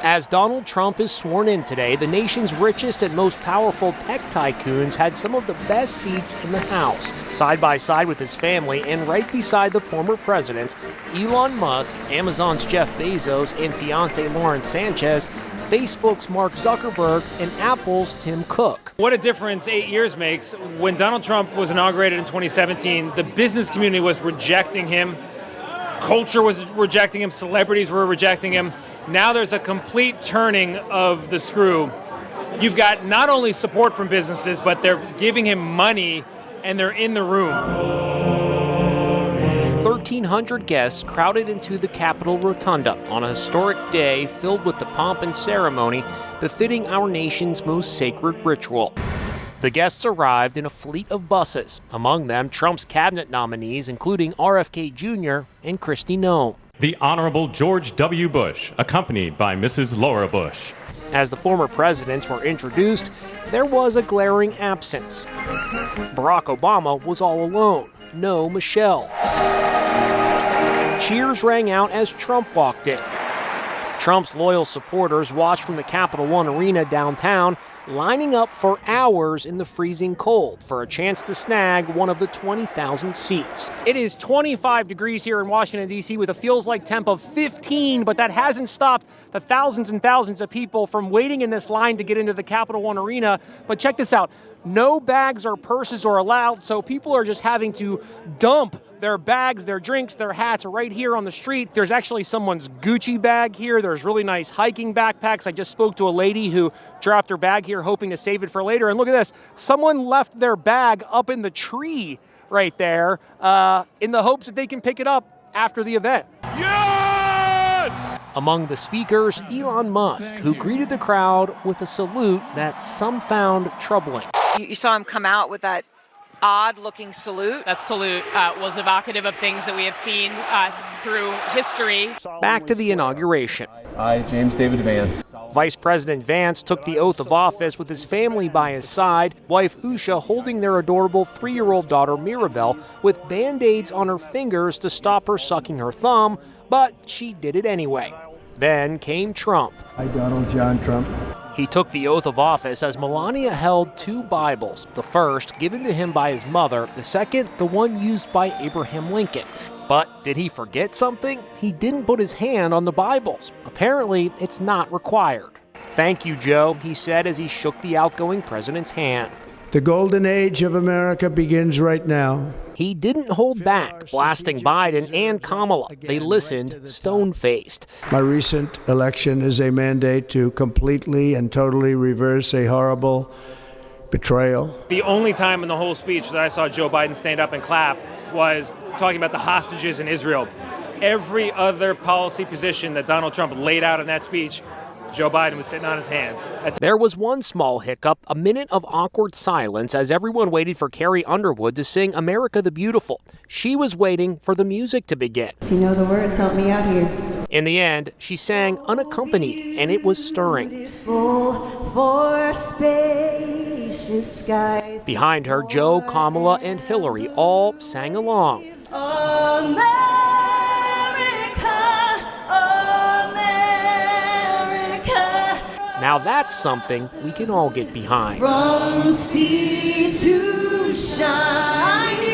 As Donald Trump is sworn in today, the nation's richest and most powerful tech tycoons had some of the best seats in the House. Side by side with his family and right beside the former presidents, Elon Musk, Amazon's Jeff Bezos and fiancée Lauren Sanchez, Facebook's Mark Zuckerberg, and Apple's Tim Cook. What a difference 8 years makes. When Donald Trump was inaugurated in 2017, the business community was rejecting him, culture was rejecting him, celebrities were rejecting him. Now there's a complete turning of the screw. You've got not only support from businesses, but they're giving him money and they're in the room. 1,300 guests crowded into the Capitol Rotunda on a historic day filled with the pomp and ceremony befitting our nation's most sacred ritual. The guests arrived in a fleet of buses, among them Trump's cabinet nominees, including RFK Jr. and Kristi Noem. The Honorable George W. Bush, accompanied by Mrs. Laura Bush. As the former presidents were introduced, there was a glaring absence. Barack Obama was all alone. No Michelle. Cheers rang out as Trump walked in. Trump's loyal supporters watched from the Capital One Arena downtown, lining up for hours in the freezing cold for a chance to snag one of the 20,000 seats. It is 25 degrees here in Washington, D.C. with a feels-like temp of 15, but that hasn't stopped the thousands and thousands of people from waiting in this line to get into the Capital One Arena. But check this out. No bags or purses are allowed, so people are just having to dump their bags, their drinks, their hats right here on the street. There's actually someone's Gucci bag here. There's really nice hiking backpacks. I just spoke to a lady who dropped her bag here hoping to save it for later. And look at this. Someone left their bag up in the tree right there in the hopes that they can pick it up after the event. Yes! Among the speakers, Elon Musk, who greeted the crowd with a salute that some found troubling. You saw him come out with that odd-looking salute. That salute was evocative of things that we have seen through history. Back to the inauguration. I, James David Vance. Vice President Vance took the oath of office with his family by his side, wife Usha holding their adorable 3-year-old daughter Mirabelle with Band-Aids on her fingers to stop her sucking her thumb, but she did it anyway. Then came Trump. I, Donald John Trump. He took the oath of office as Melania held 2 Bibles, the first given to him by his mother, the second the one used by Abraham Lincoln. But did he forget something? He didn't put his hand on the Bibles. Apparently, it's not required. "Thank you, Joe," he said as he shook the outgoing president's hand. The golden age of America begins right now. He didn't hold back, blasting Biden and Kamala. They listened, stone-faced. My recent election is a mandate to completely and totally reverse a horrible betrayal. The only time in the whole speech that I saw Joe Biden stand up and clap was talking about the hostages in Israel. Every other policy position that Donald Trump laid out in that speech, Joe Biden was sitting on his hands. There was one small hiccup, a minute of awkward silence as everyone waited for Carrie Underwood to sing America the Beautiful. She was waiting for the music to begin. If you know the words, help me out here. In the end, she sang unaccompanied, and it was stirring. For spacious skies. Behind her, Joe, Kamala, and Hillary all sang along. Now that's something we can all get behind. From sea to shining